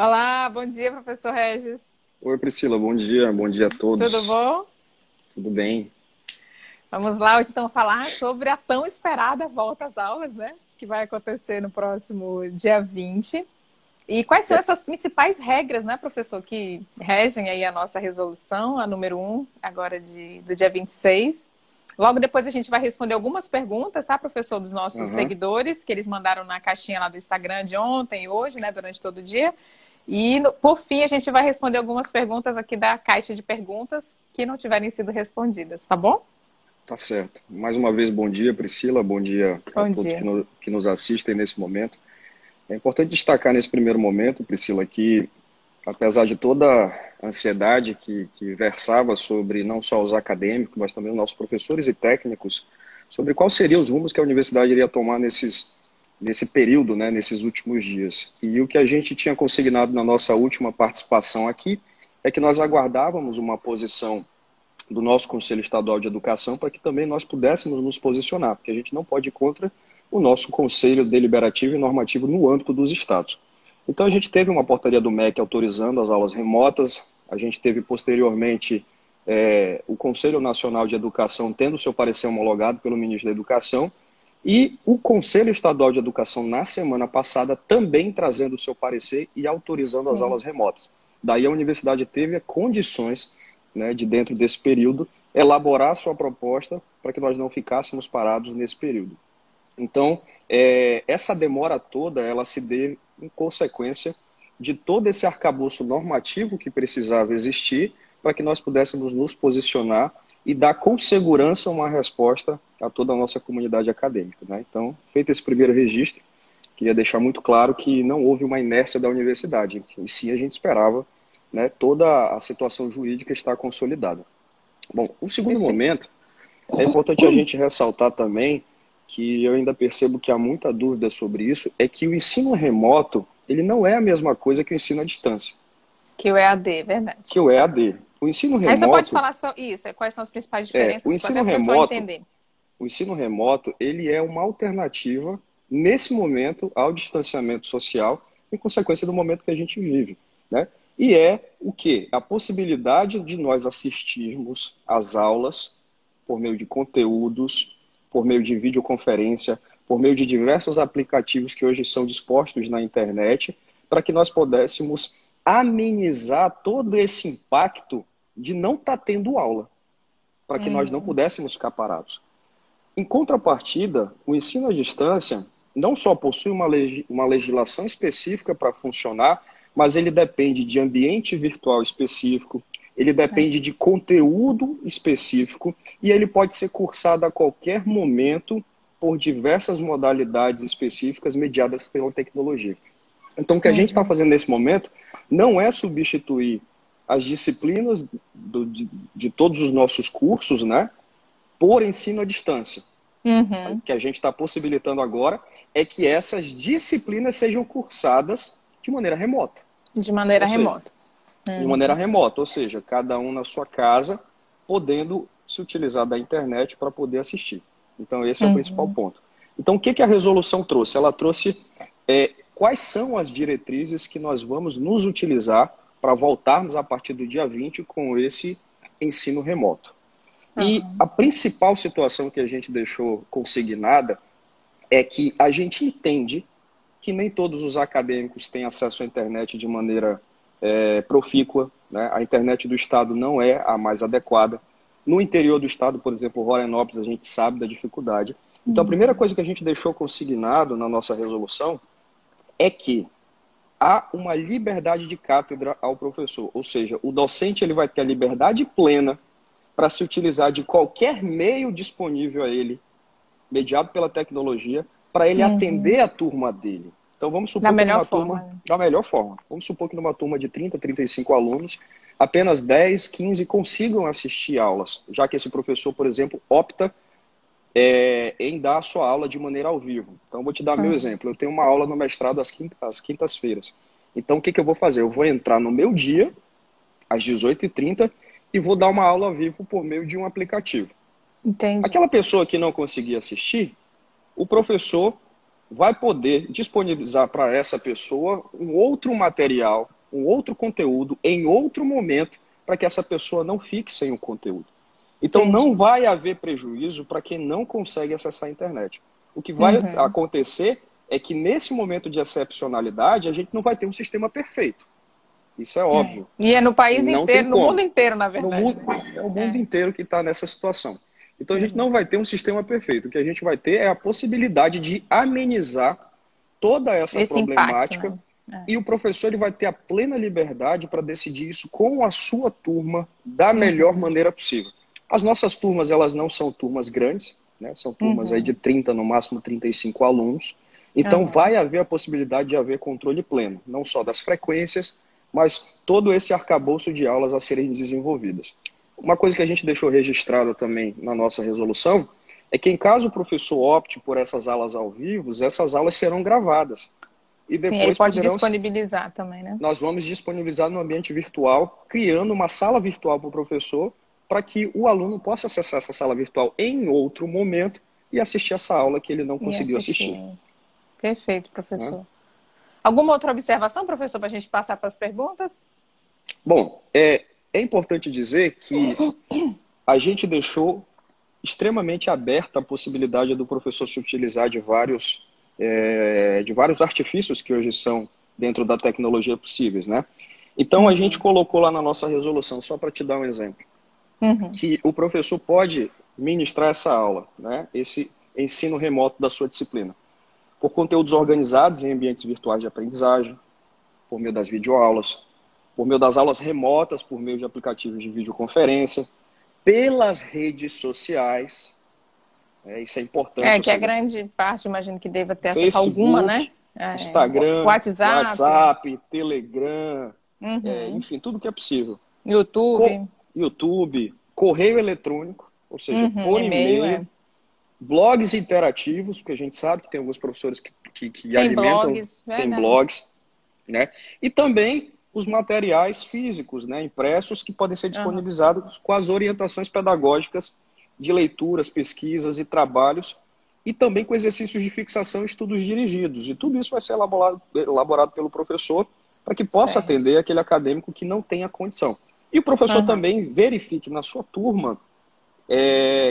Olá, bom dia, professor Regis. Oi, Priscila, bom dia a Tudo todos. bom? Tudo bem? Vamos lá, hoje então falar sobre a tão esperada volta às aulas, né? Que vai acontecer no próximo dia 20. E quais são É, essas principais regras, né, professor, que regem aí a nossa resolução, a número 1, agora do dia 26. Logo depois a gente vai responder algumas perguntas, tá, professor, dos nossos aham. seguidores, que eles mandaram na caixinha lá do Instagram de ontem e hoje, né, durante todo o dia. E, por fim, a gente vai responder algumas perguntas aqui da caixa de perguntas que não tiverem sido respondidas, tá bom? Tá certo. Mais uma vez, bom dia, Priscila, bom dia a Bom todos dia. que nos assistem nesse momento. É importante destacar nesse primeiro momento, Priscila, que apesar de toda a ansiedade que versava sobre não só os acadêmicos, mas também os nossos professores e técnicos, sobre quais seriam os rumos que a universidade iria tomar nesse período, né, nesses últimos dias. E o que a gente tinha consignado na nossa última participação aqui é que nós aguardávamos uma posição do nosso Conselho Estadual de Educação para que também nós pudéssemos nos posicionar, porque a gente não pode ir contra o nosso Conselho Deliberativo e Normativo no âmbito dos estados. Então a gente teve uma portaria do MEC autorizando as aulas remotas, a gente teve posteriormente o Conselho Nacional de Educação tendo seu parecer homologado pelo ministro da Educação e o Conselho Estadual de Educação na semana passada também trazendo o seu parecer e autorizando as Sim. aulas remotas. Daí a universidade teve condições, né, de dentro desse período, elaborar a sua proposta para que nós não ficássemos parados nesse período. Então, essa demora toda, ela se deu em consequência de todo esse arcabouço normativo que precisava existir para que nós pudéssemos nos posicionar e dar com segurança uma resposta a toda a nossa comunidade acadêmica, né? Então, feito esse primeiro registro, queria deixar muito claro que não houve uma inércia da universidade, em si a gente esperava, né, toda a situação jurídica estar consolidada. Bom, o segundo Perfeito. momento, é importante a gente ressaltar também que eu ainda percebo que há muita dúvida sobre isso, é que o ensino remoto, ele não é a mesma coisa que o ensino à distância, Que o EAD, verdade. que o EAD. O ensino Aí só pode remoto, falar só isso, quais são as principais o diferenças, ensino até para o pessoal remoto, entender. o ensino remoto, ele é uma alternativa nesse momento ao distanciamento social em consequência do momento que a gente vive, né? E é o quê? A possibilidade de nós assistirmos às aulas por meio de conteúdos, por meio de videoconferência, por meio de diversos aplicativos que hoje são dispostos na internet, para que nós pudéssemos amenizar todo esse impacto de não estar tendo aula, para que nós não Uhum. pudéssemos ficar parados. Em contrapartida, o ensino à distância não só possui uma legislação específica para funcionar, mas ele depende de ambiente virtual específico, ele depende de conteúdo específico e ele pode ser cursado a qualquer momento por diversas modalidades específicas mediadas pela tecnologia. Então, o que a gente está Uhum. fazendo nesse momento não é substituir as disciplinas de todos os nossos cursos, né, por ensino à distância. O Uhum. que a gente está possibilitando agora é que essas disciplinas sejam cursadas de maneira remota. De maneira Ou seja, remota. de maneira Uhum. remota, ou seja, cada um na sua casa, podendo se utilizar da internet para poder assistir. Então, esse é o principal Uhum. ponto. Então, o que a resolução trouxe? Ela trouxe quais são as diretrizes que nós vamos nos utilizar para voltarmos a partir do dia 20 com esse ensino remoto. E Uhum. a principal situação que a gente deixou consignada é que a gente entende que nem todos os acadêmicos têm acesso à internet de maneira profícua, né? A internet do Estado não é a mais adequada. No interior do Estado, por exemplo, Roranópolis, a gente sabe da dificuldade. Então, a primeira Uhum. coisa que a gente deixou consignado na nossa resolução é que há uma liberdade de cátedra ao professor, ou seja, o docente ele vai ter a liberdade plena para se utilizar de qualquer meio disponível a ele, mediado pela tecnologia, para ele Uhum. atender a turma dele. Então vamos Da supor que melhor numa forma, turma, né? da melhor forma, vamos supor que numa turma de 30, 35 alunos, apenas 10, 15 consigam assistir aulas, já que esse professor, por exemplo, opta em dar a sua aula de maneira ao vivo. Então, vou te dar meu Uhum. exemplo. Eu tenho uma aula no mestrado às quintas-feiras. Então, o que eu vou fazer? Eu vou entrar no meu dia, às 18h30, e vou dar uma aula ao vivo por meio de um aplicativo. Entendi. Aquela pessoa que não conseguir assistir, o professor vai poder disponibilizar para essa pessoa um outro material, um outro conteúdo, em outro momento, para que essa pessoa não fique sem o conteúdo. Então, não vai haver prejuízo para quem não consegue acessar a internet. O que vai acontecer é que, nesse momento de excepcionalidade, a gente não vai ter um sistema perfeito. Isso é óbvio. E é no país inteiro, no mundo inteiro, na verdade. É o mundo inteiro que está nessa situação. Então, a gente não vai ter um sistema perfeito. O que a gente vai ter é a possibilidade de amenizar toda essa problemática. Impacto, né? E o professor ele vai ter a plena liberdade para decidir isso com a sua turma da melhor maneira possível. As nossas turmas, elas não são turmas grandes, né? São turmas aí de 30, no máximo 35 alunos. Então, vai haver a possibilidade de haver controle pleno, não só das frequências, mas todo esse arcabouço de aulas a serem desenvolvidas. Uma coisa que a gente deixou registrada também na nossa resolução é que, em caso o professor opte por essas aulas ao vivo, essas aulas serão gravadas. E depois Sim, ele pode disponibilizar também, né? Nós vamos disponibilizar no ambiente virtual, criando uma sala virtual para o professor, para que o aluno possa acessar essa sala virtual em outro momento e assistir essa aula que ele não conseguiu assistir. Perfeito, professor. Alguma outra observação, professor, para a gente passar para as perguntas? Bom, é importante dizer que a gente deixou extremamente aberta a possibilidade do professor se utilizar de vários artifícios que hoje são dentro da tecnologia possíveis, né? Então, a gente colocou lá na nossa resolução, só para te dar um exemplo, que o professor pode ministrar essa aula, né? Esse ensino remoto da sua disciplina, por conteúdos organizados em ambientes virtuais de aprendizagem, por meio das videoaulas, por meio das aulas remotas, por meio de aplicativos de videoconferência, pelas redes sociais. Isso é importante. Que a grande parte, imagino que deva ter acesso a alguma, né? Instagram, WhatsApp, Telegram, enfim, tudo que é possível. YouTube, correio eletrônico, ou seja, por e-mail, blogs interativos, porque a gente sabe que tem alguns professores que alimentam, tem blogs, né? E também os materiais físicos, né, impressos, que podem ser disponibilizados com as orientações pedagógicas de leituras, pesquisas e trabalhos, e também com exercícios de fixação e estudos dirigidos. E tudo isso vai ser elaborado pelo professor para que possa atender aquele acadêmico que não tem a condição. E o professor também verifique na sua turma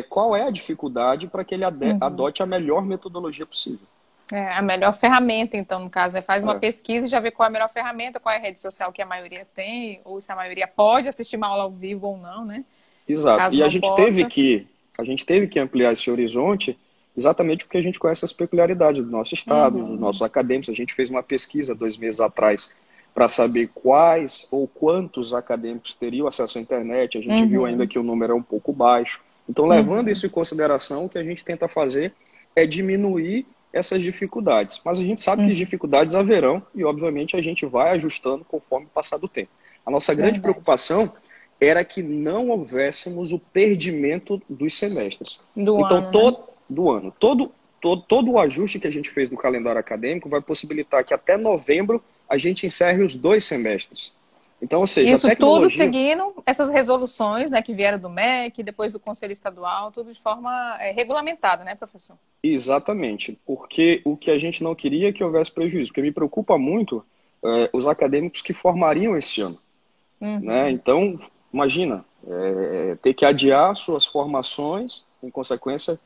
qual é a dificuldade para que ele adote a melhor metodologia possível. A melhor ferramenta, então, no caso, faz uma pesquisa e já vê qual é a melhor ferramenta, qual é a rede social que a maioria tem, ou se a maioria pode assistir uma aula ao vivo ou não, né? Exato. Caso e a gente teve que ampliar esse horizonte exatamente porque a gente conhece as peculiaridades do nosso estado, dos nossos acadêmicos. A gente fez uma pesquisa 2 meses atrás para saber quais ou quantos acadêmicos teriam acesso à internet. A gente viu ainda que o número é um pouco baixo. Então, levando isso em consideração, o que a gente tenta fazer é diminuir essas dificuldades. Mas a gente sabe que as dificuldades haverão e, obviamente, a gente vai ajustando conforme o passar do tempo. A nossa grande preocupação era que não houvéssemos o perdimento dos semestres. Do ano. Todo o ajuste que a gente fez no calendário acadêmico vai possibilitar que até novembro a gente encerre os 2 semestres. Então, ou seja, isso tudo seguindo essas resoluções, né, que vieram do MEC, depois do Conselho Estadual, tudo de forma regulamentada, né, professor? Exatamente, porque o que a gente não queria é que houvesse prejuízo, porque me preocupa muito os acadêmicos que formariam esse ano. Né? Então, imagina, ter que adiar suas formações em consequência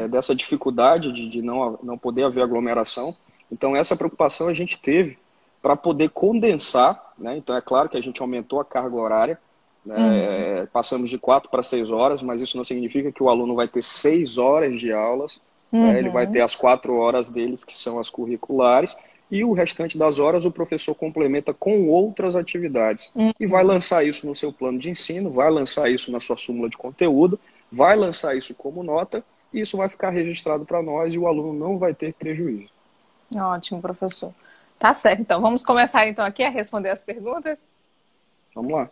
dessa dificuldade de não poder haver aglomeração. Então, essa preocupação a gente teve para poder condensar, né? Então é claro que a gente aumentou a carga horária, né? Passamos de 4 para 6 horas, mas isso não significa que o aluno vai ter 6 horas de aulas, né? Ele vai ter as 4 horas deles, que são as curriculares, e o restante das horas o professor complementa com outras atividades. E vai lançar isso no seu plano de ensino, vai lançar isso na sua súmula de conteúdo, vai lançar isso como nota, e isso vai ficar registrado para nós e o aluno não vai ter prejuízo. Ótimo, professor. Tá certo, então vamos começar então aqui a responder as perguntas? Vamos lá.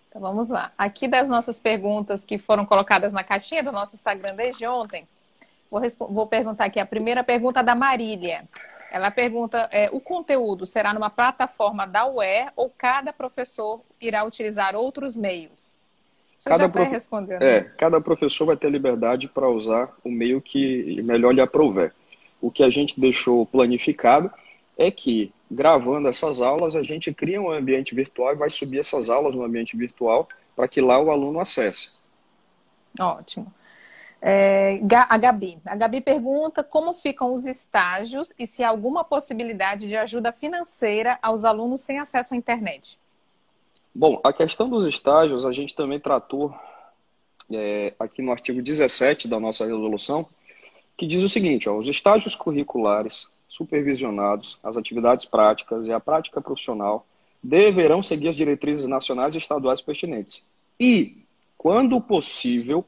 Então vamos lá. Aqui das nossas perguntas que foram colocadas na caixinha do nosso Instagram desde ontem, vou perguntar aqui a primeira pergunta da Marília. Ela pergunta, o conteúdo será numa plataforma da UE ou cada professor irá utilizar outros meios? Cada professor vai ter liberdade para usar o meio que melhor lhe aprouver. O que a gente deixou planificado é que, gravando essas aulas, a gente cria um ambiente virtual e vai subir essas aulas no ambiente virtual para que lá o aluno acesse. Ótimo. A Gabi pergunta como ficam os estágios e se há alguma possibilidade de ajuda financeira aos alunos sem acesso à internet. Bom, a questão dos estágios a gente também tratou aqui no artigo 17 da nossa resolução, que diz o seguinte, ó, os estágios curriculares supervisionados, as atividades práticas e a prática profissional deverão seguir as diretrizes nacionais e estaduais pertinentes. E, quando possível,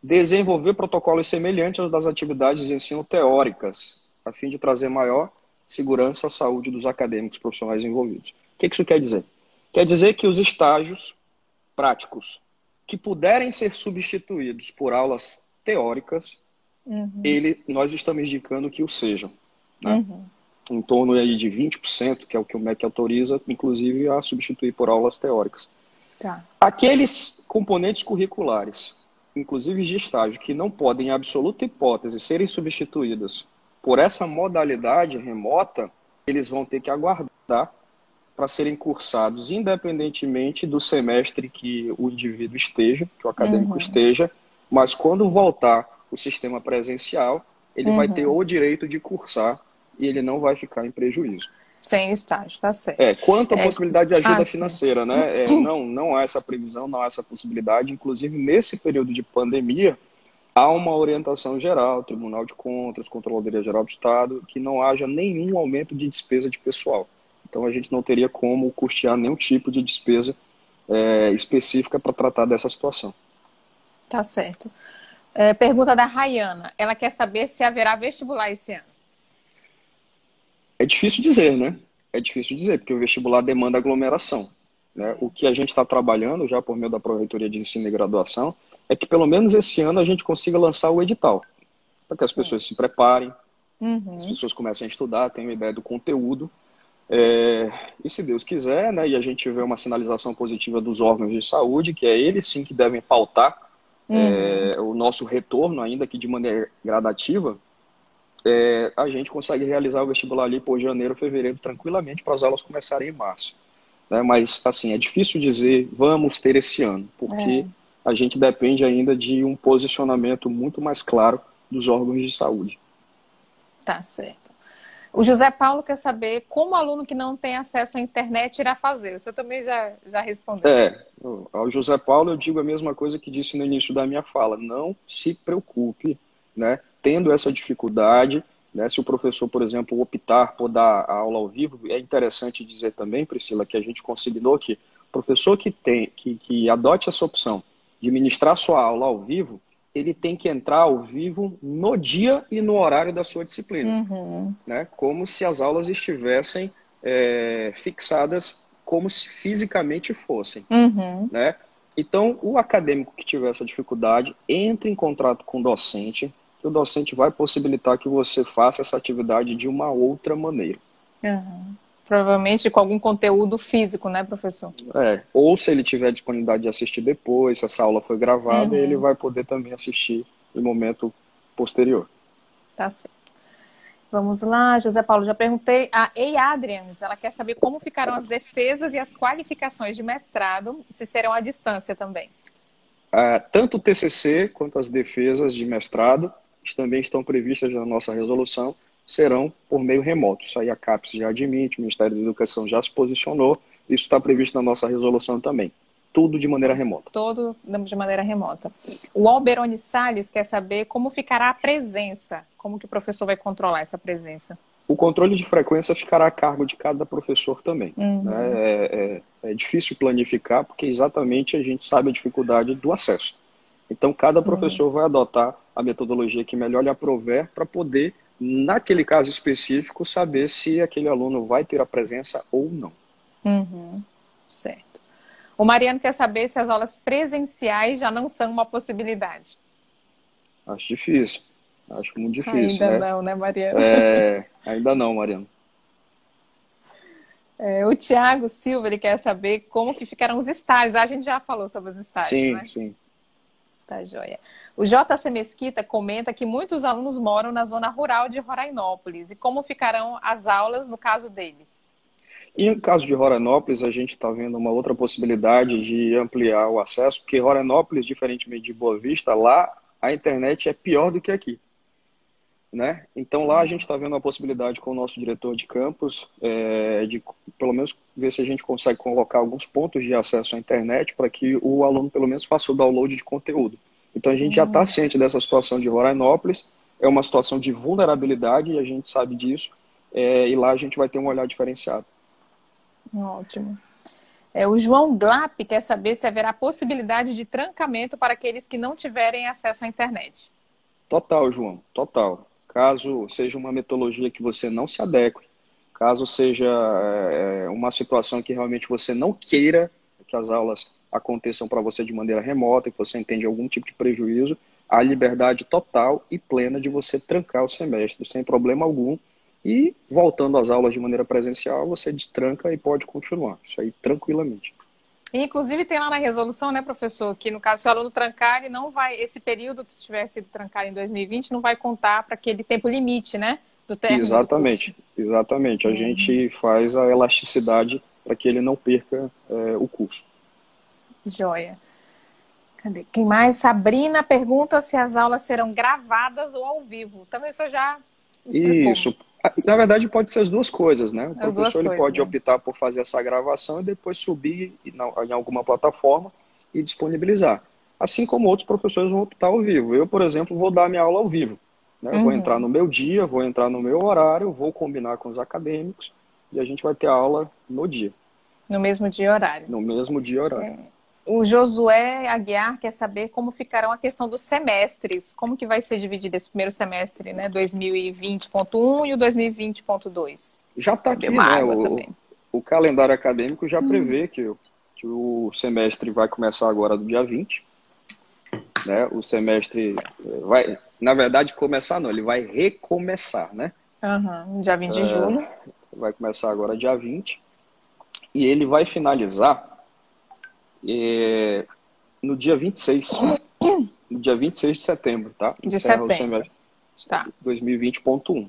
desenvolver protocolos semelhantes aos das atividades de ensino teóricas, a fim de trazer maior segurança à saúde dos acadêmicos profissionais envolvidos. O que isso quer dizer? Quer dizer que os estágios práticos que puderem ser substituídos por aulas teóricas, nós estamos indicando que o sejam. Né? Em torno aí de 20%, que é o que o MEC autoriza, inclusive, a substituir por aulas teóricas. Tá. Aqueles componentes curriculares, inclusive de estágio, que não podem, em absoluta hipótese, serem substituídos por essa modalidade remota, eles vão ter que aguardar para serem cursados independentemente do semestre que o indivíduo esteja, que o acadêmico esteja, mas quando voltar o sistema presencial, ele vai ter o direito de cursar e ele não vai ficar em prejuízo. Sem estágio, tá certo. Quanto à possibilidade de ajuda financeira, né? Não há essa previsão, não há essa possibilidade. Inclusive, nesse período de pandemia, há uma orientação geral, Tribunal de Contas, Controladoria Geral do Estado, que não haja nenhum aumento de despesa de pessoal. Então, a gente não teria como custear nenhum tipo de despesa específica para tratar dessa situação. Tá certo. Pergunta da Rayana. Ela quer saber se haverá vestibular esse ano. É difícil dizer, né? É difícil dizer, porque o vestibular demanda aglomeração. Né? O que a gente está trabalhando, já por meio da Pró-Reitoria de Ensino e Graduação, é que pelo menos esse ano a gente consiga lançar o edital. Para que as pessoas se preparem, as pessoas comecem a estudar, tenham ideia do conteúdo. E se Deus quiser, né, e a gente tiver uma sinalização positiva dos órgãos de saúde, que é eles sim que devem pautar o nosso retorno, ainda que de maneira gradativa, a gente consegue realizar o vestibular ali por janeiro, fevereiro, tranquilamente, para as aulas começarem em março. Né? Mas, assim, é difícil dizer vamos ter esse ano, porque a gente depende ainda de um posicionamento muito mais claro dos órgãos de saúde. Tá certo. O José Paulo quer saber como o aluno que não tem acesso à internet irá fazer. Você também já respondeu. Ao José Paulo eu digo a mesma coisa que disse no início da minha fala. Não se preocupe, né? Tendo essa dificuldade, né? Se o professor, por exemplo, optar por dar a aula ao vivo, é interessante dizer também, Priscila, que a gente consignou que o professor que adote essa opção de ministrar sua aula ao vivo, ele tem que entrar ao vivo no dia e no horário da sua disciplina. Né? Como se as aulas estivessem fixadas como se fisicamente fossem. Né? Então, o acadêmico que tiver essa dificuldade, entre em contato com o docente, que o docente vai possibilitar que você faça essa atividade de uma outra maneira. Provavelmente com algum conteúdo físico, né, professor? Ou se ele tiver disponibilidade de assistir depois, se essa aula foi gravada, ele vai poder também assistir em momento posterior. Tá certo. Vamos lá, José Paulo, já perguntei. A Ei Adrians, ela quer saber como ficarão as defesas e as qualificações de mestrado, se serão à distância também. Tanto o TCC quanto as defesas de mestrado também estão previstas na nossa resolução, serão por meio remoto. Isso aí a CAPES já admite, o Ministério da Educação já se posicionou, isso está previsto na nossa resolução também. Tudo de maneira remota. Tudo de maneira remota. O Alberoni Salles quer saber como ficará a presença, como que o professor vai controlar essa presença. O controle de frequência ficará a cargo de cada professor também. Né? É difícil planificar, porque exatamente a gente sabe a dificuldade do acesso. Então, cada professor vai adotar a metodologia que melhor lhe aprover para poder, naquele caso específico, saber se aquele aluno vai ter a presença ou não. Certo. O Mariano quer saber se as aulas presenciais já não são uma possibilidade. Acho difícil. Acho muito difícil. Ainda não, né, Mariano? Ainda não, Mariano. O Tiago Silva, ele quer saber como que ficarão os estágios. A gente já falou sobre os estágios, né? Sim. Tá, joia. O JC Mesquita comenta que muitos alunos moram na zona rural de Rorainópolis. E como ficarão as aulas no caso deles? E no caso de Rorainópolis, a gente está vendo uma outra possibilidade de ampliar o acesso, porque Rorainópolis, diferentemente de Boa Vista, lá a internet é pior do que aqui, né? Então lá a gente está vendo a possibilidade com o nosso diretor de campus de pelo menos ver se a gente consegue colocar alguns pontos de acesso à internet para que o aluno pelo menos faça o download de conteúdo. Então a gente já está ciente dessa situação de Rorainópolis, é uma situação de vulnerabilidade e a gente sabe disso, e lá a gente vai ter um olhar diferenciado. Ótimo. O João Glap quer saber se haverá possibilidade de trancamento para aqueles que não tiverem acesso à internet. Total, João, total. Caso seja uma metodologia que você não se adeque, caso seja uma situação que realmente você não queira que as aulas aconteçam para você de maneira remota, que você entende algum tipo de prejuízo, há liberdade total e plena de você trancar o semestre, sem problema algum, e voltando às aulas de maneira presencial, você destranca e pode continuar, isso aí tranquilamente. Inclusive tem lá na resolução, né, professor, que no caso se o aluno trancar, ele não vai, esse período que tiver sido trancado em 2020 não vai contar para aquele tempo limite, né, do término do curso. Exatamente. A gente faz a elasticidade para que ele não perca o curso. Joia. Cadê? Quem mais? Sabrina pergunta se as aulas serão gravadas ou ao vivo. Também isso já explicou. Isso. Na verdade, pode ser as duas coisas, né? O professor ele pode optar por fazer essa gravação e depois subir em alguma plataforma e disponibilizar. Assim como outros professores vão optar ao vivo. Eu, por exemplo, vou dar minha aula ao vivo. Né? Eu vou entrar no meu dia, vou entrar no meu horário, vou combinar com os acadêmicos e a gente vai ter aula no dia. No mesmo dia e horário. No mesmo dia e horário. O Josué Aguiar quer saber como ficarão a questão dos semestres. Como que vai ser dividido esse primeiro semestre, né? 2020.1 e o 2020.2. Já está aqui, né? O calendário acadêmico já prevê que o semestre vai começar agora do dia 20. Né? O semestre vai, na verdade, começar não, ele vai recomeçar, né? Dia 20 de julho. Vai começar agora dia 20. E ele vai finalizar no dia 26. No dia 26 de setembro, tá? Encerra o semestre 2020.1.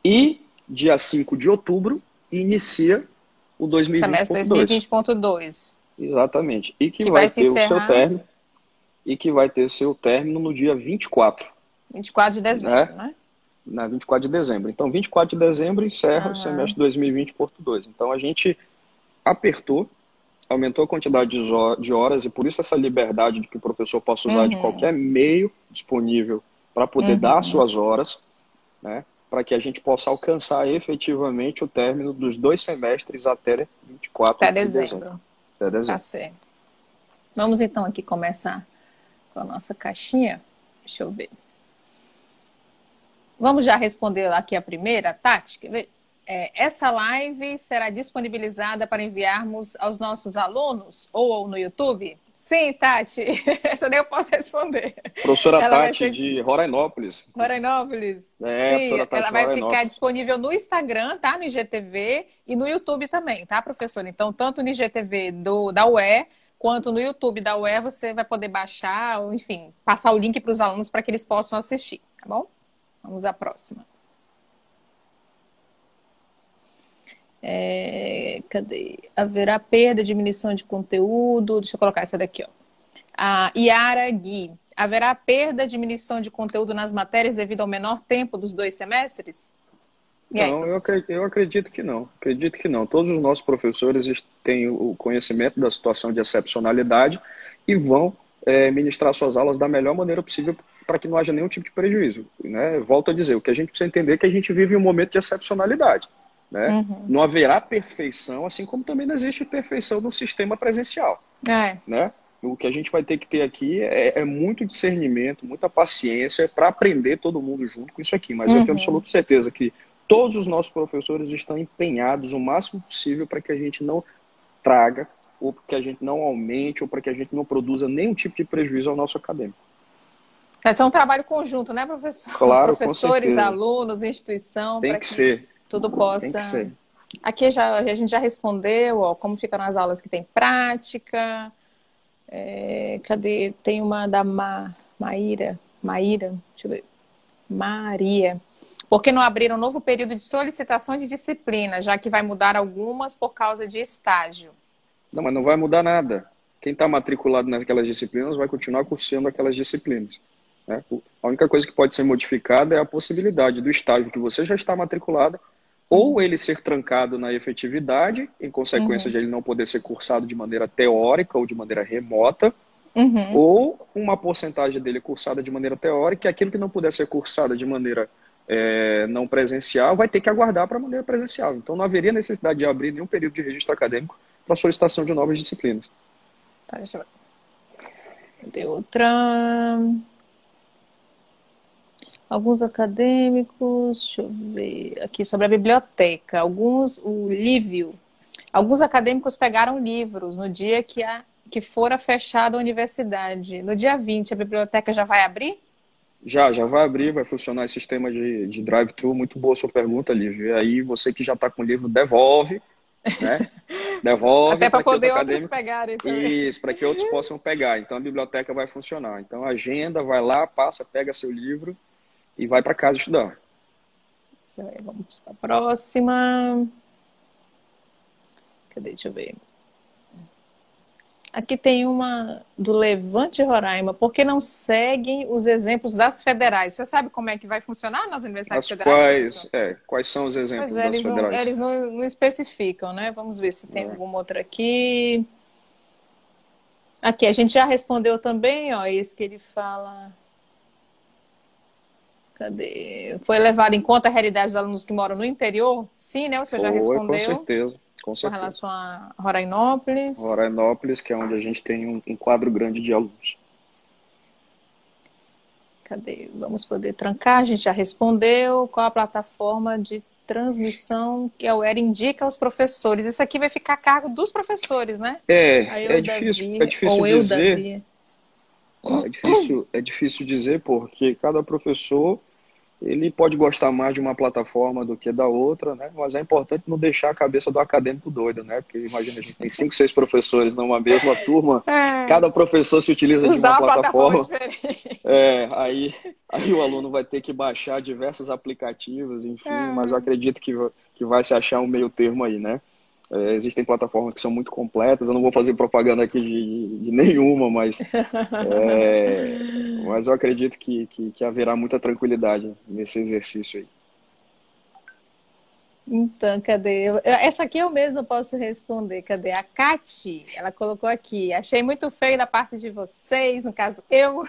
E dia 5 de outubro inicia o 2020.2. Semestre 2020.2. Exatamente. E que vai ter o seu término. E que vai ter seu término no dia 24. 24 de dezembro, né? Na 24 de dezembro. Então, 24 de dezembro encerra o semestre 2020.2. Então, a gente apertou, aumentou a quantidade de horas e por isso essa liberdade de que o professor possa usar de qualquer meio disponível para poder dar as suas horas, né? Para que a gente possa alcançar efetivamente o término dos 2 semestres até 24 de dezembro. Até dezembro. Tá certo. Vamos então aqui começar com a nossa caixinha. Deixa eu ver. Vamos já responder aqui a primeira, Tati? Quer ver? Essa live será disponibilizada para enviarmos aos nossos alunos ou no YouTube? Sim, Tati. Essa daí eu posso responder. Professora Tati de Rorainópolis. Rorainópolis. Sim, ela vai ficar disponível no Instagram, tá? No IGTV e no YouTube também, tá, professora? Então, tanto no IGTV da UE quanto no YouTube da UE, você vai poder baixar, ou, enfim, passar o link para os alunos para que eles possam assistir, tá bom? Vamos à próxima. Cadê? Haverá perda, diminuição de conteúdo. Deixa eu colocar essa daqui, ó. A Yara Gui. Haverá perda, diminuição de conteúdo nas matérias devido ao menor tempo dos 2 semestres? Não, eu acredito que não. Acredito que não. Todos os nossos professores têm o conhecimento da situação de excepcionalidade e vão ministrar suas aulas da melhor maneira possível para que não haja nenhum tipo de prejuízo. Né? Volto a dizer, o que a gente precisa entender é que a gente vive um momento de excepcionalidade. Né? Não haverá perfeição, assim como também não existe perfeição no sistema presencial. Né? O que a gente vai ter que ter aqui é muito discernimento, muita paciência para aprender todo mundo junto com isso aqui. Mas eu tenho absoluta certeza que todos os nossos professores estão empenhados o máximo possível para que a gente não traga, ou para que a gente não aumente, ou para que a gente não produza nenhum tipo de prejuízo ao nosso acadêmico. Vai ser um trabalho conjunto, né, professor? Claro, professores, alunos, instituição. Tem que ser. Tudo possa. Tem que ser. Aqui a gente já respondeu, ó, como ficaram as aulas que tem prática. Cadê? Tem uma da Maíra. Deixa eu ver. Maria. Por que não abrir um novo período de solicitação de disciplina, já que vai mudar algumas por causa de estágio? Não, mas não vai mudar nada. Quem está matriculado naquelas disciplinas vai continuar cursando aquelas disciplinas, né? A única coisa que pode ser modificada é a possibilidade do estágio que você já está matriculado, ou ele ser trancado na efetividade, em consequência de ele não poder ser cursado de maneira teórica ou de maneira remota, ou uma porcentagem dele cursada de maneira teórica, e aquilo que não puder ser cursado de maneira não presencial vai ter que aguardar para a maneira presencial. Então não haveria necessidade de abrir nenhum período de registro acadêmico para solicitação de novas disciplinas. Tá, deixa eu ver. Tem outra. Alguns acadêmicos, deixa eu ver aqui sobre a biblioteca. O Lívio. Alguns acadêmicos pegaram livros no dia que fora fechada a universidade. No dia 20, a biblioteca já vai abrir? Já vai abrir, vai funcionar esse sistema de drive-thru. Muito boa sua pergunta, Lívia. E aí, você que já está com o livro, devolve, né? Devolve. Até para poder outros acadêmico... pegarem também. Isso, para que outros possam pegar. Então, a biblioteca vai funcionar. Então, agenda, vai lá, passa, pega seu livro e vai para casa estudar. Vamos para a próxima. Cadê? Deixa eu ver. Aqui tem uma do Levante Roraima. Por que não seguem os exemplos das federais? O senhor sabe como é que vai funcionar nas universidades federais? Quais são os exemplos das federais? Eles não especificam, né? Vamos ver se tem alguma outra aqui. Aqui, a gente já respondeu também, ó, esse que ele fala... Cadê? Foi levado em conta a realidade dos alunos que moram no interior? Sim, né? O senhor já respondeu. Com certeza. Com relação a Rorainópolis. Rorainópolis, que é onde a gente tem um quadro grande de alunos. Cadê? Vamos poder trancar, a gente já respondeu. Qual a plataforma de transmissão que a UER indica aos professores? Isso aqui vai ficar a cargo dos professores, né? É difícil dizer. É difícil dizer porque cada professor ele pode gostar mais de uma plataforma do que da outra, né? Mas é importante não deixar a cabeça do acadêmico doido, né? Porque imagina, a gente tem 5, 6 professores numa mesma turma, cada professor se utiliza de uma plataforma. Aí o aluno vai ter que baixar diversos aplicativos, enfim, mas eu acredito que vai se achar um meio termo aí, né? Existem plataformas que são muito completas, eu não vou fazer propaganda aqui de nenhuma, mas eu acredito que haverá muita tranquilidade nesse exercício aí. Então, cadê? Essa aqui eu mesma posso responder. Cadê? A Cati, ela colocou aqui. Achei muito feio da parte de vocês, no caso eu,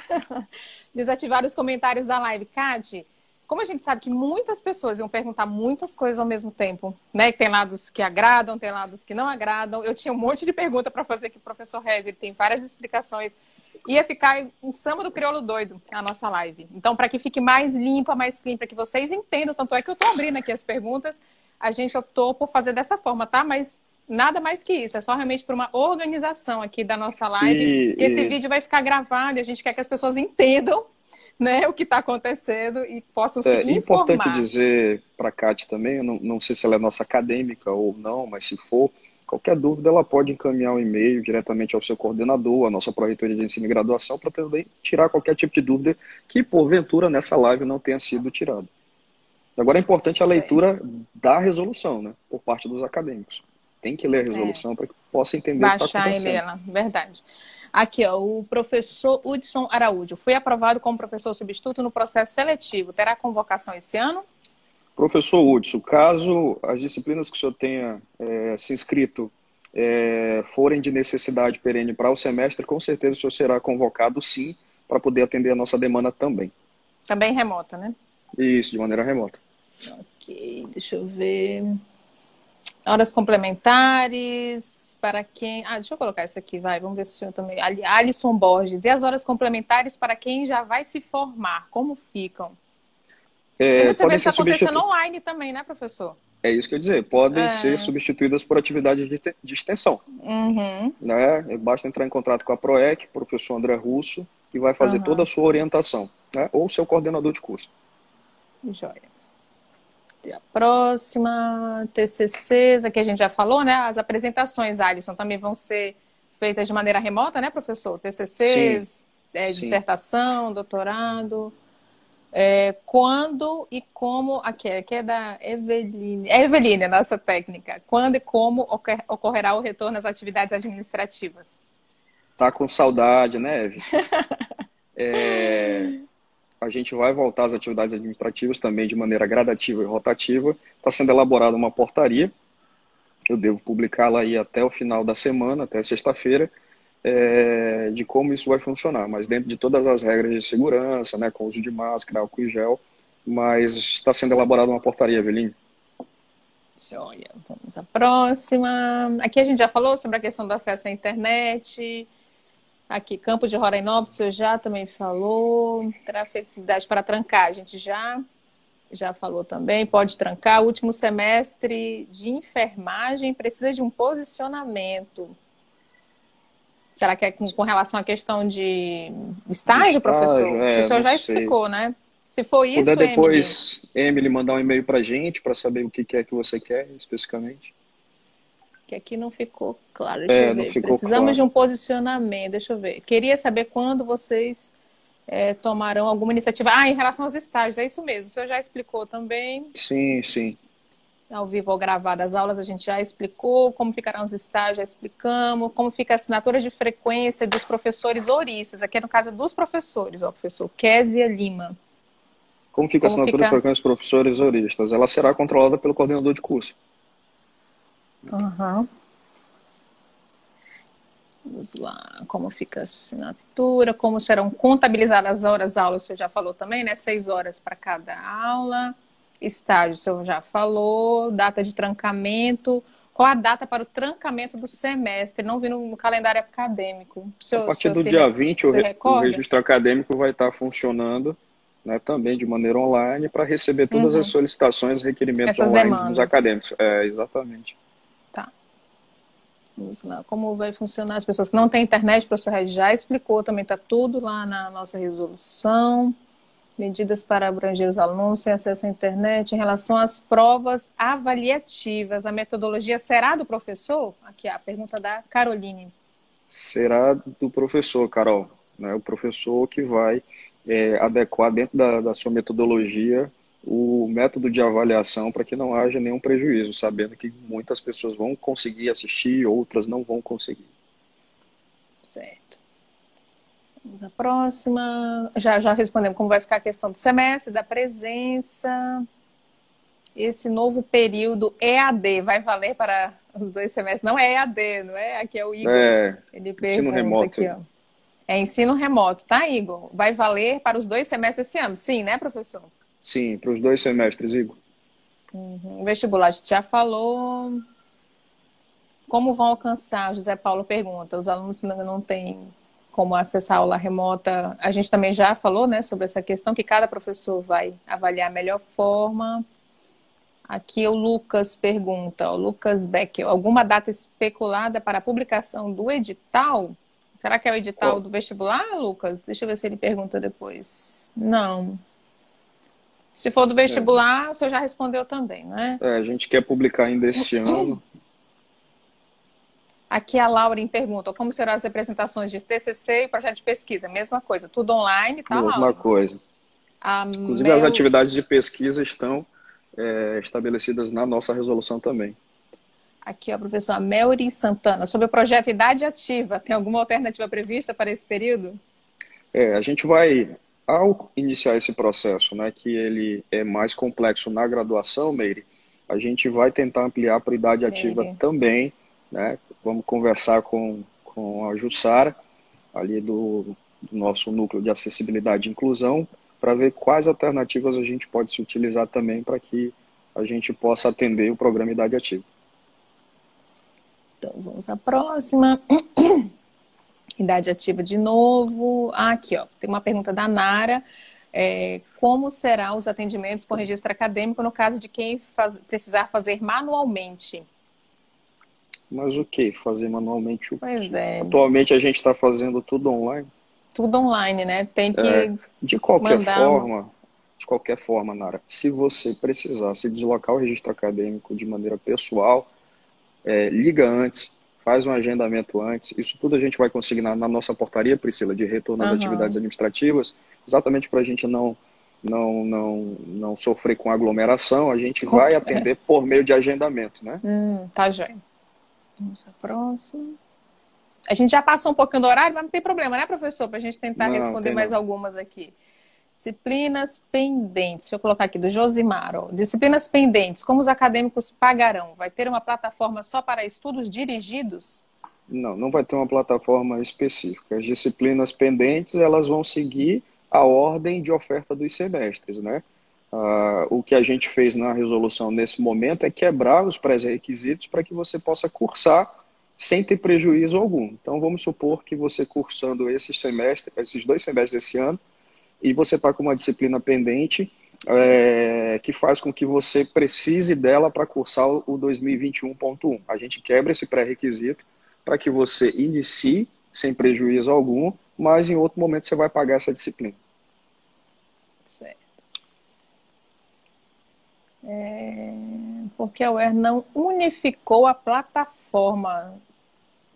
desativar os comentários da live. Cati, como a gente sabe que muitas pessoas iam perguntar muitas coisas ao mesmo tempo, né? Tem lados que agradam, tem lados que não agradam. Eu tinha um monte de pergunta para fazer aqui, o professor Regis, ele tem várias explicações. Ia ficar um samba do crioulo doido na nossa live. Então, para que fique mais limpa, mais clean, para que vocês entendam, tanto é que eu estou abrindo aqui as perguntas, a gente optou por fazer dessa forma, tá? Mas nada mais que isso, é só realmente por uma organização aqui da nossa live. Esse vídeo vai ficar gravado e a gente quer que as pessoas entendam, né, o que está acontecendo e possam se informar. É importante dizer para a Cátia também, eu não sei se ela é nossa acadêmica ou não, mas se for, qualquer dúvida ela pode encaminhar um e-mail diretamente ao seu coordenador, à nossa Pró-Reitoria de Ensino e Graduação, para também tirar qualquer tipo de dúvida que, porventura, nessa live não tenha sido tirada. Agora é importante a leitura da resolução, né, por parte dos acadêmicos. Tem que ler a resolução para que possa entender o que está acontecendo. Baixar e ler, verdade. Aqui, ó, o professor Hudson Araújo. Fui aprovado como professor substituto no processo seletivo. Terá convocação esse ano? Professor Hudson, caso as disciplinas que o senhor tenha se inscrito forem de necessidade perene para o semestre, com certeza o senhor será convocado, sim, para poder atender a nossa demanda também. Também remota, né? Isso, de maneira remota. Ok, deixa eu ver. Horas complementares para quem... deixa eu colocar isso aqui, vai. Vamos ver se o senhor também... Alisson Borges. E as horas complementares para quem já vai se formar? Como ficam? Podem ser acontecendo online também, né, professor? É isso que eu ia dizer. Podem ser substituídas por atividades de extensão. Né? Basta entrar em contato com a PROEC, professor André Russo, que vai fazer toda a sua orientação, né? Ou seu coordenador de curso. Joia. E a próxima, TCCs, aqui a gente já falou, né? As apresentações, Alisson, também vão ser feitas de maneira remota, né, professor? Sim, TCCs, sim. dissertação, doutorado. Quando e como, aqui é da Eveline, é Eveline, a nossa técnica. Quando e como ocorrerá o retorno às atividades administrativas? Tá com saudade, né, Eve? A gente vai voltar às atividades administrativas também de maneira gradativa e rotativa. Está sendo elaborada uma portaria. Eu devo publicá-la aí até o final da semana, até sexta-feira, de como isso vai funcionar, mas dentro de todas as regras de segurança, né, com uso de máscara, álcool e gel, mas está sendo elaborada uma portaria, Eveline. Olha, vamos à próxima. Aqui a gente já falou sobre a questão do acesso à internet. Aqui, Campos de Rorainópolis, eu já também falou. Terá flexibilidade para trancar, a gente já falou também. Pode trancar. O último semestre de enfermagem precisa de um posicionamento. Será que é com relação à questão de De estágio, estágio, professor? O senhor não já sei. explicou, né? Se for Se puder isso, Emily, depois, Emily, mandar um e-mail para a gente para saber o que é que você quer especificamente. que aqui não ficou claro. Deixa eu Não ver. ficou Precisamos de claro. um posicionamento. Deixa eu ver. Queria saber quando vocês tomarão alguma iniciativa. Em relação aos estágios, é isso mesmo. O senhor já explicou também. Sim, sim. Ao vivo ou gravado as aulas, a gente já explicou. Como ficarão os estágios, já explicamos. Como fica a assinatura de frequência dos professores ouristas. Aqui é no caso dos professores, ó, professor Késia Lima. Como fica a Como assinatura de fica... frequência dos professores ouristas? Ela será controlada pelo coordenador de curso. Uhum. Vamos lá, como fica a assinatura, como serão contabilizadas as aulas, o senhor já falou também, né? 6 horas para cada aula. Estágio, o senhor já falou. Data de trancamento. Qual a data para o trancamento do semestre? Não vi no calendário acadêmico. A O partir senhor do dia 20, se o recorda? registro acadêmico vai estar funcionando, né, também de maneira online para receber todas as Uhum. solicitações e requerimentos Essas online dos demandas. acadêmicos. Exatamente. Tá. Vamos lá. Como vai funcionar? As pessoas que não têm internet, o professor Regis já explicou, também está tudo lá na nossa resolução. Medidas para abranger os alunos sem acesso à internet. Em relação às provas avaliativas, a metodologia será do professor? Aqui a pergunta da Caroline. Será do professor, Carol, né, o professor que vai adequar dentro da sua metodologia o método de avaliação para que não haja nenhum prejuízo, sabendo que muitas pessoas vão conseguir assistir, outras não vão conseguir. Certo. Vamos à próxima. Já respondemos como vai ficar a questão do semestre, da presença. Esse novo período EAD vai valer para os 2 semestres? Não é EAD, não é? Aqui é o Igor. Ele Ensino pergunta aqui, remoto. ó. É ensino remoto, tá, Igor? Vai valer para os 2 semestres esse ano? Sim, né, professor? Sim, para os 2 semestres, Igor. Vestibular, a gente já falou. Como vão alcançar? O José Paulo pergunta. Os alunos não têm como acessar a aula remota. A gente também já falou, né, sobre essa questão, que cada professor vai avaliar a melhor forma. Aqui o Lucas pergunta, o Lucas Becker, alguma data especulada para a publicação do edital? Será que é o edital do vestibular, Lucas? Deixa eu ver se ele pergunta depois. Não. Se for do vestibular, o senhor já respondeu também, né? A gente quer publicar ainda esse ano. Aqui a Lauren pergunta, como serão as apresentações de TCC e projeto de pesquisa? Mesma coisa, tudo online, tá, Mesma Lauren? coisa. Inclusive, as atividades de pesquisa estão estabelecidas na nossa resolução também. Aqui, a professora Melry Santana, sobre o projeto Idade Ativa, tem alguma alternativa prevista para esse período? A gente vai, ao iniciar esse processo, né, que ele é mais complexo na graduação, Meire, a gente vai tentar ampliar para a idade ativa também, né? Vamos conversar com a Jussara, ali do nosso núcleo de acessibilidade e inclusão, para ver quais alternativas a gente pode se utilizar também para que a gente possa atender o programa Idade Ativa. Então, vamos à próxima. Idade ativa de novo. Aqui, ó, tem uma pergunta da Nara. Como serão os atendimentos com registro acadêmico no caso de quem precisar fazer manualmente? Mas o que? Fazer manualmente o quê? Pois é. Atualmente a gente está fazendo tudo online. Tudo online, né? Tem que de qualquer forma, Nara, se você precisar se deslocar ao registro acadêmico de maneira pessoal, liga antes, faz um agendamento antes. Isso tudo a gente vai conseguir na nossa portaria, Priscila, de retorno às atividades administrativas, exatamente para a gente não sofrer com aglomeração, a gente vai atender por meio de agendamento, né? Tá joia. Vamos à próxima. A gente já passou um pouquinho do horário, mas não tem problema, né, professor? Para a gente tentar responder mais algumas aqui. Disciplinas pendentes. Deixa eu colocar aqui, do Josimar. Ó. Disciplinas pendentes. Como os acadêmicos pagarão? Vai ter uma plataforma só para estudos dirigidos? Não, não vai ter uma plataforma específica. As disciplinas pendentes, elas vão seguir a ordem de oferta dos semestres, né? O que a gente fez na resolução nesse momento é quebrar os pré-requisitos para que você possa cursar sem ter prejuízo algum. Então, vamos supor que você cursando esses 2 semestres desse ano, e você está com uma disciplina pendente que faz com que você precise dela para cursar o 2021.1. A gente quebra esse pré-requisito para que você inicie sem prejuízo algum, mas em outro momento você vai pagar essa disciplina. Certo. Porque a UER não unificou a plataforma.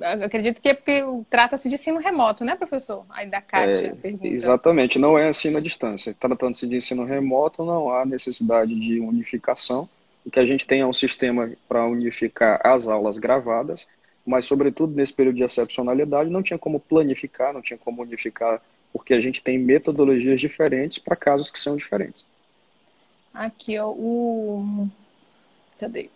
Eu acredito que é porque trata-se de ensino remoto, né, professor? Aí da Kátia pergunta. Exatamente, não é ensino à distância. Tratando-se de ensino remoto, não há necessidade de unificação. O que a gente tem é um sistema para unificar as aulas gravadas, mas, sobretudo, nesse período de excepcionalidade, não tinha como planificar, não tinha como unificar, porque a gente tem metodologias diferentes para casos que são diferentes. Aqui, ó, cadê?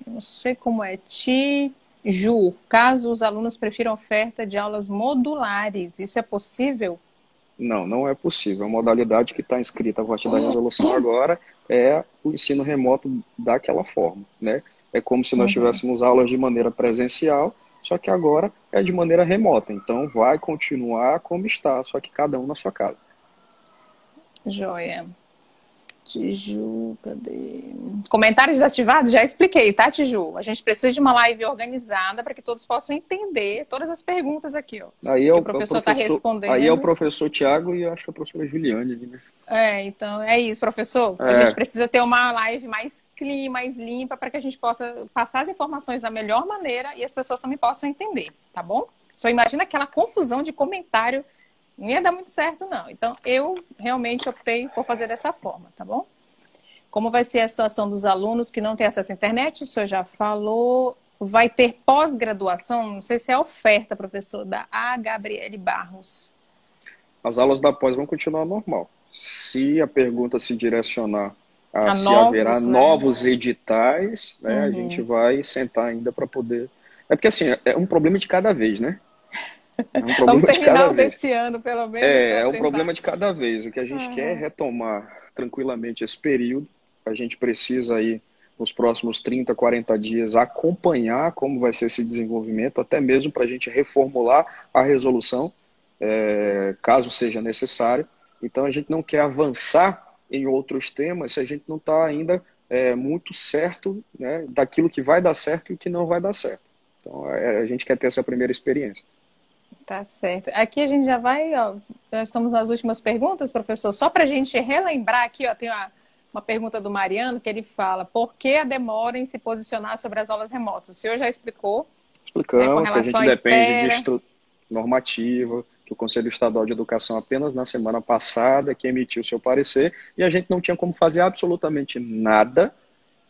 Eu não sei como é. Tiju, caso os alunos prefiram oferta de aulas modulares, isso é possível? Não, não é possível. A modalidade que está inscrita a partir da resolução agora é o ensino remoto daquela forma, né? É como se nós tivéssemos aulas de maneira presencial, só que agora é de maneira remota. Então, vai continuar como está, só que cada um na sua casa. Joia. Tiju, cadê? Comentários desativados? Já expliquei, tá, Tiju? A gente precisa de uma live organizada para que todos possam entender todas as perguntas aqui, ó. Aí o professor está respondendo. Aí é o professor Tiago e acho que a professora Juliane ali, né? Então é isso, professor. A gente precisa ter uma live mais clean, mais limpa, para que a gente possa passar as informações da melhor maneira e as pessoas também possam entender, tá bom? Só imagina aquela confusão de comentário. Não ia dar muito certo, não. Então, eu realmente optei por fazer dessa forma, tá bom? Como vai ser a situação dos alunos que não têm acesso à internet? O senhor já falou. Vai ter pós-graduação? Não sei se é oferta, professor, da A. Gabriele Barros. As aulas da pós vão continuar normal. Se a pergunta se direcionar a se novos, haverá novos editais, né, a gente vai sentar ainda para poder... É porque, assim, é um problema de cada vez, né? Vamos terminar o desse ano, pelo menos. É um problema de cada vez. O que a gente quer é retomar tranquilamente esse período. A gente precisa aí, nos próximos 30, 40 dias, acompanhar como vai ser esse desenvolvimento, até mesmo para a gente reformular a resolução, caso seja necessário. Então, a gente não quer avançar em outros temas se a gente não está ainda muito certo, né, daquilo que vai dar certo e o que não vai dar certo. Então, a gente quer ter essa primeira experiência. Tá certo. Aqui a gente já vai, ó, já estamos nas últimas perguntas, professor. Só para a gente relembrar aqui, ó, tem uma pergunta do Mariano que ele fala: por que a demora em se posicionar sobre as aulas remotas? O senhor já explicou? Explicamos, que a gente depende de normativa, que o Conselho Estadual de Educação apenas na semana passada que emitiu seu parecer, e a gente não tinha como fazer absolutamente nada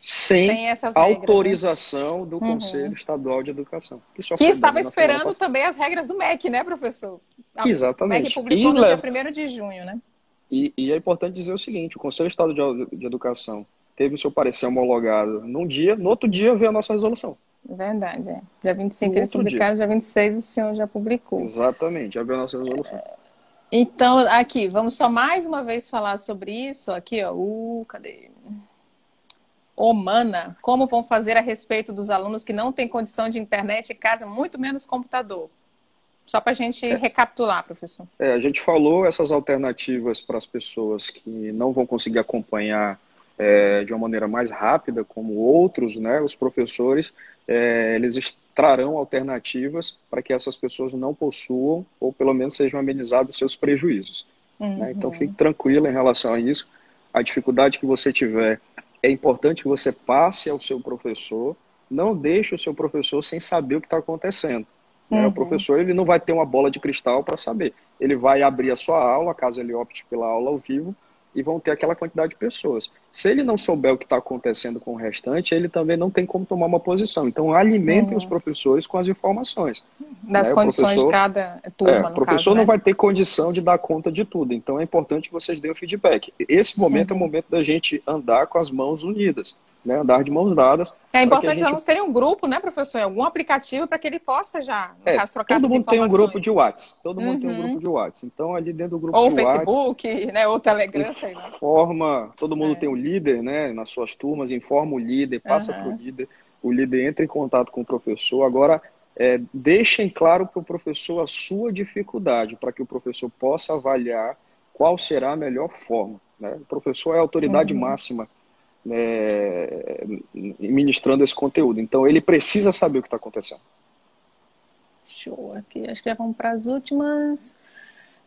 sem essas autorização regras, né? Do Conselho Estadual de Educação. Que estava esperando também as regras do MEC, né, professor? Exatamente. O MEC publicou no dia 1º de junho, né? E é importante dizer o seguinte: o Conselho Estadual de Educação teve o seu parecer homologado num dia, no outro dia veio a nossa resolução. Verdade, é. Dia 25 eles publicaram, dia 26 o senhor já publicou. Exatamente, já veio a nossa resolução. Então, aqui, vamos só mais uma vez falar sobre isso. Aqui, ó, cadê? Humana, como vão fazer a respeito dos alunos que não têm condição de internet em casa, muito menos computador? Só para a gente recapitular, professor. A gente falou essas alternativas para as pessoas que não vão conseguir acompanhar de uma maneira mais rápida, como outros, né, os professores, eles trarão alternativas para que essas pessoas não possuam, ou pelo menos sejam amenizados os seus prejuízos. Né? Então, fique tranquilo em relação a isso. A dificuldade que você tiver, é importante que você passe ao seu professor, não deixe o seu professor sem saber o que está acontecendo. Né? O professor ele não vai ter uma bola de cristal para saber. Ele vai abrir a sua aula, caso ele opte pela aula ao vivo, e vão ter aquela quantidade de pessoas. Se ele não souber o que está acontecendo com o restante, ele também não tem como tomar uma posição. Então, alimentem os professores com as informações. Das né? condições de cada turma, O professor caso, não né? vai ter condição de dar conta de tudo. Então, é importante que vocês deem o feedback. Esse momento é o momento da gente andar com as mãos unidas, né? Andar de mãos dadas. É importante gente... nós terem um grupo, né, professor? Algum aplicativo para que ele possa já, no caso, trocar essas informações. Todo mundo tem um grupo de WhatsApp. Todo mundo tem um grupo de WhatsApp. Então, ali dentro do grupo ou de Facebook, WhatsApp, né, ou Telegram, sei lá. Todo mundo tem um líder, né, nas suas turmas, informa o líder, passa para o líder entra em contato com o professor. Agora, deixem claro para o professor a sua dificuldade, para que o professor possa avaliar qual será a melhor forma. Né? O professor é a autoridade máxima ministrando esse conteúdo. Então, ele precisa saber o que está acontecendo. Show. Aqui, acho que já vamos para as últimas.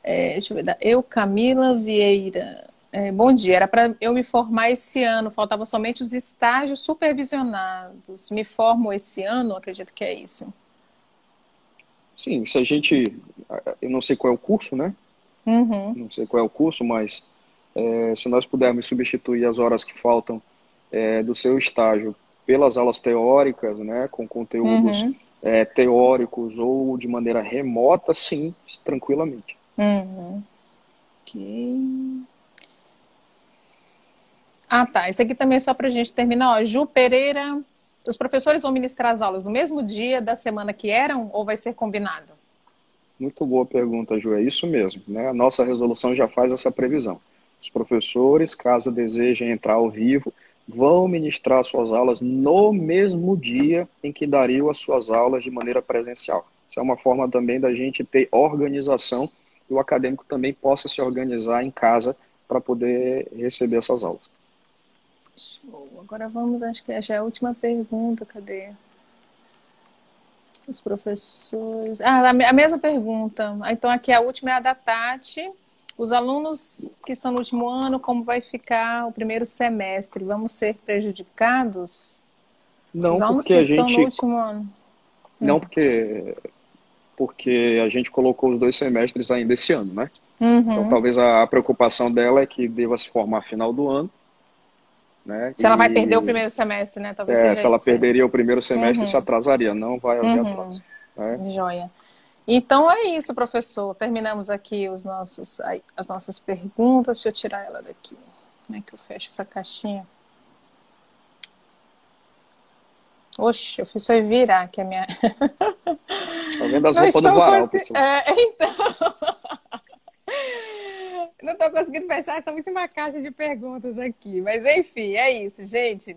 Deixa eu ver. Camila Vieira. Bom dia. Era para eu me formar esse ano. Faltavam somente os estágios supervisionados. Me formo esse ano? Acredito que é isso. Sim, se a gente... Eu não sei qual é o curso, né? Não sei qual é o curso, mas se nós pudermos substituir as horas que faltam do seu estágio pelas aulas teóricas, né, com conteúdos teóricos ou de maneira remota, sim, tranquilamente. Ok. Ah, tá. Esse aqui também é só para a gente terminar. Ó, Ju Pereira, os professores vão ministrar as aulas no mesmo dia da semana que eram ou vai ser combinado? Muito boa pergunta, Ju. É isso mesmo. Né? A nossa resolução já faz essa previsão. Os professores, caso desejem entrar ao vivo, vão ministrar suas aulas no mesmo dia em que dariam as suas aulas de maneira presencial. Isso é uma forma também da gente ter organização e o acadêmico também possa se organizar em casa para poder receber essas aulas. Show. Agora vamos, acho que já é a última pergunta. Cadê? Os professores... a mesma pergunta. Então aqui a última é a da Tati. Os alunos que estão no último ano, como vai ficar o primeiro semestre? Vamos ser prejudicados? Não, os alunos porque que a estão gente... no último ano. Não, porque a gente colocou os 2 semestres ainda esse ano, né? Então, talvez a preocupação dela é que deva se formar final do ano. Né? Se ela vai perder o primeiro semestre, né? Talvez seja se ela isso, perderia o primeiro semestre, se atrasaria. Não vai haver atraso. Né? Joia. Então é isso, professor. Terminamos aqui as nossas perguntas. Deixa eu tirar ela daqui. Como é que eu fecho essa caixinha? Oxe, eu fiz foi virar aqui a minha... Tá vendo as roupas do varal, pessoal? Então... Não estou conseguindo fechar essa última caixa de perguntas aqui. Mas, enfim, é isso, gente.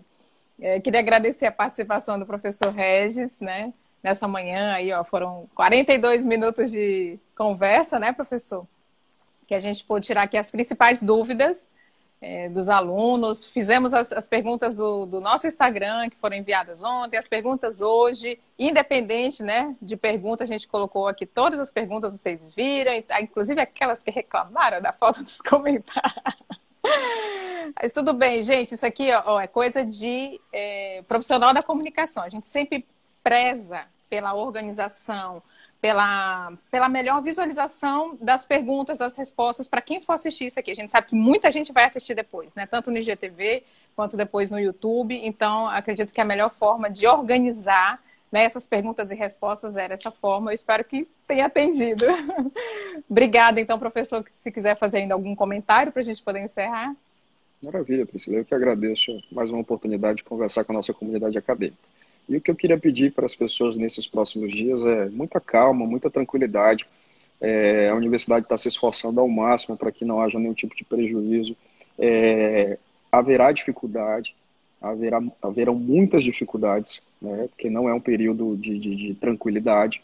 Queria agradecer a participação do professor Regis, né? Nessa manhã aí, ó, foram 42 minutos de conversa, né, professor? Que a gente pôde tirar aqui as principais dúvidas dos alunos. Fizemos as perguntas do nosso Instagram, que foram enviadas ontem, as perguntas hoje, independente, né, de pergunta, a gente colocou aqui todas as perguntas, vocês viram, inclusive aquelas que reclamaram da falta dos comentários. Mas tudo bem, gente, isso aqui ó, é coisa de profissional da comunicação. A gente sempre preza pela organização, pela melhor visualização das perguntas, das respostas para quem for assistir isso aqui. A gente sabe que muita gente vai assistir depois, né? Tanto no IGTV quanto depois no YouTube. Então, acredito que a melhor forma de organizar, né, essas perguntas e respostas era essa forma. Eu espero que tenha atendido. Obrigada, então, professor, se quiser fazer ainda algum comentário para a gente poder encerrar. Maravilha, Priscila. Eu que agradeço mais uma oportunidade de conversar com a nossa comunidade acadêmica. E o que eu queria pedir para as pessoas nesses próximos dias é muita calma, muita tranquilidade. A universidade está se esforçando ao máximo para que não haja nenhum tipo de prejuízo. Haverá dificuldade, haverão muitas dificuldades, né, porque não é um período de tranquilidade.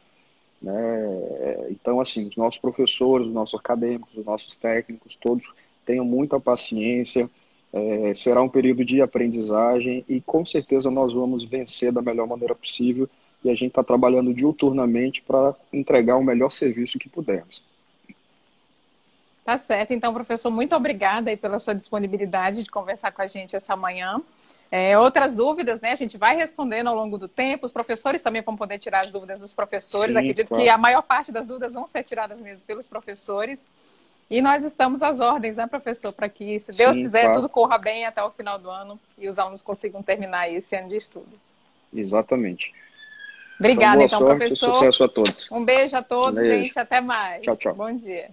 Né? Então, assim, os nossos professores, os nossos acadêmicos, os nossos técnicos, todos tenham muita paciência. Será um período de aprendizagem e com certeza nós vamos vencer da melhor maneira possível e a gente está trabalhando diuturnamente para entregar o melhor serviço que pudermos. Tá certo. Então, professor, muito obrigada aí pela sua disponibilidade de conversar com a gente essa manhã. Outras dúvidas, né? A gente vai respondendo ao longo do tempo. Os professores também vão poder tirar as dúvidas dos professores. Sim, Acredito claro. que a maior parte das dúvidas vão ser tiradas mesmo pelos professores. E nós estamos às ordens, né, professor? Para que, se Deus Sim, quiser, claro. tudo corra bem até o final do ano e os alunos consigam terminar esse ano de estudo. Exatamente. Obrigada, Boa então, sorte e professor. sucesso a todos. Um beijo a todos, Beijo. gente. Até mais. Tchau, tchau. Bom dia.